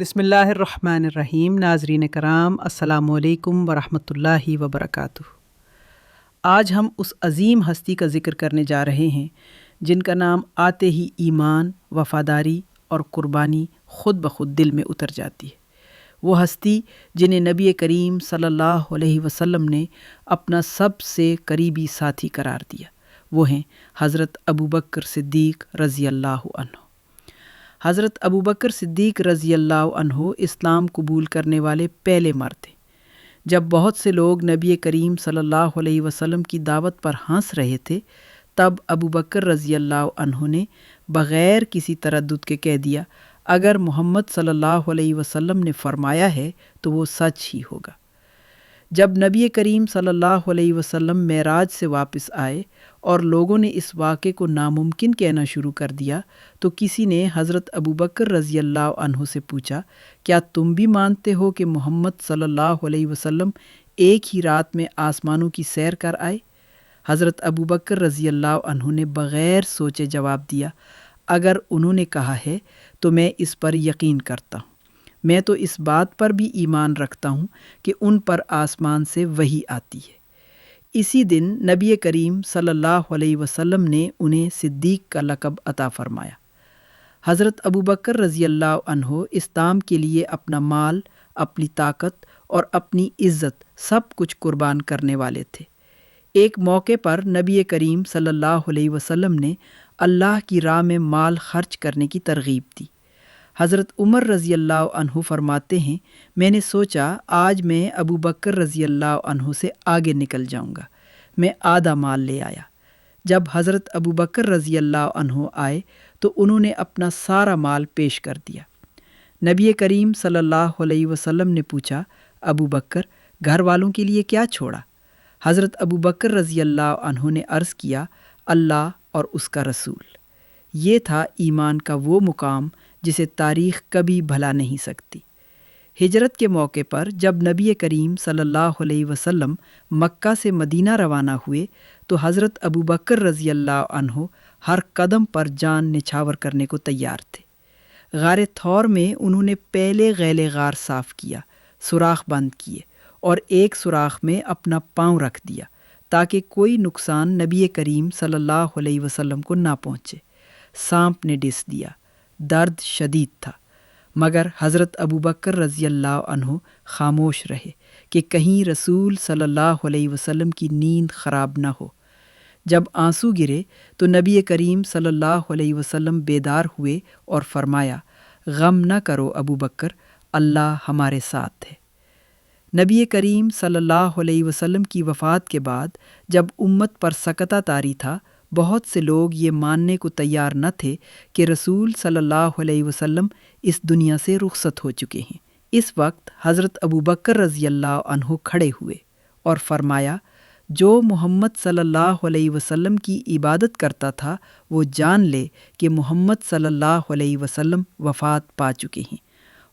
بسم اللہ الرحمن الرحیم۔ ناظرین کرام، السلام علیکم ورحمۃ اللہ وبرکاتہ۔ آج ہم اس عظیم ہستی کا ذکر کرنے جا رہے ہیں جن کا نام آتے ہی ایمان، وفاداری اور قربانی خود بخود دل میں اتر جاتی ہے۔ وہ ہستی جنہیں نبی کریم صلی اللہ علیہ وسلم نے اپنا سب سے قریبی ساتھی قرار دیا، وہ ہیں حضرت ابوبکر صدیق رضی اللہ عنہ۔ حضرت ابوبکر صدیق رضی اللہ عنہ اسلام قبول کرنے والے پہلے مرد تھے۔ جب بہت سے لوگ نبی کریم صلی اللہ علیہ وسلم کی دعوت پر ہنس رہے تھے، تب ابوبکر رضی اللہ عنہ نے بغیر کسی تردد کے کہہ دیا، اگر محمد صلی اللہ علیہ وسلم نے فرمایا ہے تو وہ سچ ہی ہوگا۔ جب نبی کریم صلی اللہ علیہ وسلم معراج سے واپس آئے اور لوگوں نے اس واقعے کو ناممکن کہنا شروع کر دیا تو کسی نے حضرت ابوبکر رضی اللہ عنہ سے پوچھا، کیا تم بھی مانتے ہو کہ محمد صلی اللہ علیہ وسلم ایک ہی رات میں آسمانوں کی سیر کر آئے؟ حضرت ابوبکر رضی اللہ عنہ نے بغیر سوچے جواب دیا، اگر انہوں نے کہا ہے تو میں اس پر یقین کرتا ہوں۔ میں تو اس بات پر بھی ایمان رکھتا ہوں کہ ان پر آسمان سے وحی آتی ہے۔ اسی دن نبی کریم صلی اللہ علیہ وسلم نے انہیں صدیق کا لقب عطا فرمایا۔ حضرت ابوبکر رضی اللہ عنہ اسلام کے لیے اپنا مال، اپنی طاقت اور اپنی عزت سب کچھ قربان کرنے والے تھے۔ ایک موقع پر نبی کریم صلی اللہ علیہ وسلم نے اللہ کی راہ میں مال خرچ کرنے کی ترغیب دی۔ حضرت عمر رضی اللہ عنہ فرماتے ہیں، میں نے سوچا آج میں ابوبکر رضی اللہ عنہ سے آگے نکل جاؤں گا۔ میں آدھا مال لے آیا۔ جب حضرت ابوبکر رضی اللہ عنہ آئے تو انہوں نے اپنا سارا مال پیش کر دیا۔ نبی کریم صلی اللہ علیہ وسلم نے پوچھا، ابوبکر، گھر والوں کے لیے کیا چھوڑا؟ حضرت ابوبکر رضی اللہ عنہ نے عرض کیا، اللہ اور اس کا رسول۔ یہ تھا ایمان کا وہ مقام جسے تاریخ کبھی بھلا نہیں سکتی۔ ہجرت کے موقع پر جب نبی کریم صلی اللہ علیہ وسلم مکہ سے مدینہ روانہ ہوئے تو حضرت ابوبکر رضی اللہ عنہ ہر قدم پر جان نچھاور کرنے کو تیار تھے۔ غار تھور میں انہوں نے پہلے غیل غار صاف کیا، سوراخ بند کیے اور ایک سوراخ میں اپنا پاؤں رکھ دیا تاکہ کوئی نقصان نبی کریم صلی اللہ علیہ وسلم کو نہ پہنچے۔ سانپ نے ڈس دیا، درد شدید تھا، مگر حضرت ابوبکر رضی اللہ عنہ خاموش رہے کہ کہیں رسول صلی اللہ علیہ وسلم کی نیند خراب نہ ہو۔ جب آنسو گرے تو نبی کریم صلی اللہ علیہ وسلم بیدار ہوئے اور فرمایا، غم نہ کرو ابوبکر، اللہ ہمارے ساتھ ہے۔ نبی کریم صلی اللہ علیہ وسلم کی وفات کے بعد جب امت پر سکتہ طاری تھا، بہت سے لوگ یہ ماننے کو تیار نہ تھے کہ رسول صلی اللہ علیہ وسلم اس دنیا سے رخصت ہو چکے ہیں۔ اس وقت حضرت ابوبکر رضی اللہ عنہ کھڑے ہوئے اور فرمایا، جو محمد صلی اللہ علیہ وسلم کی عبادت کرتا تھا وہ جان لے کہ محمد صلی اللہ علیہ وسلم وفات پا چکے ہیں،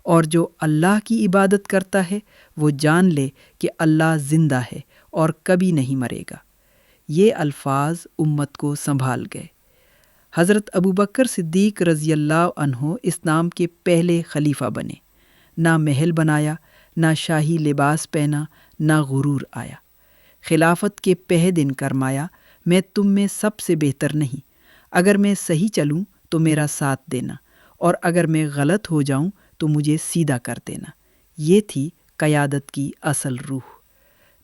اور جو اللہ کی عبادت کرتا ہے وہ جان لے کہ اللہ زندہ ہے اور کبھی نہیں مرے گا۔ یہ الفاظ امت کو سنبھال گئے۔ حضرت ابوبکر صدیق رضی اللہ عنہ اسلام کے پہلے خلیفہ بنے۔ نہ محل بنایا، نہ شاہی لباس پہنا، نہ غرور آیا۔ خلافت کے پہ دن کرمایا، میں تم میں سب سے بہتر نہیں، اگر میں صحیح چلوں تو میرا ساتھ دینا، اور اگر میں غلط ہو جاؤں تو مجھے سیدھا کر دینا۔ یہ تھی قیادت کی اصل روح۔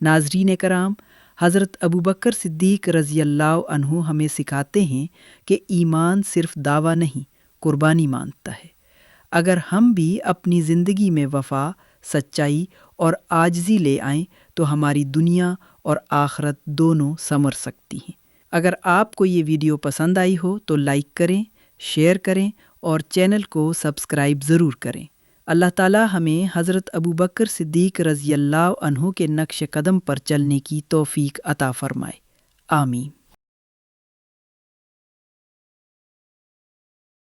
ناظرین کرام، حضرت ابوبکر صدیق رضی اللہ عنہ ہمیں سکھاتے ہیں کہ ایمان صرف دعویٰ نہیں، قربانی مانگتا ہے۔ اگر ہم بھی اپنی زندگی میں وفا، سچائی اور عاجزی لے آئیں تو ہماری دنیا اور آخرت دونوں سنور سکتی ہیں۔ اگر آپ کو یہ ویڈیو پسند آئی ہو تو لائک کریں، شیئر کریں اور چینل کو سبسکرائب ضرور کریں۔ اللہ تعالیٰ ہمیں حضرت ابوبکر صدیق رضی اللہ عنہ کے نقش قدم پر چلنے کی توفیق عطا فرمائے۔ آمین۔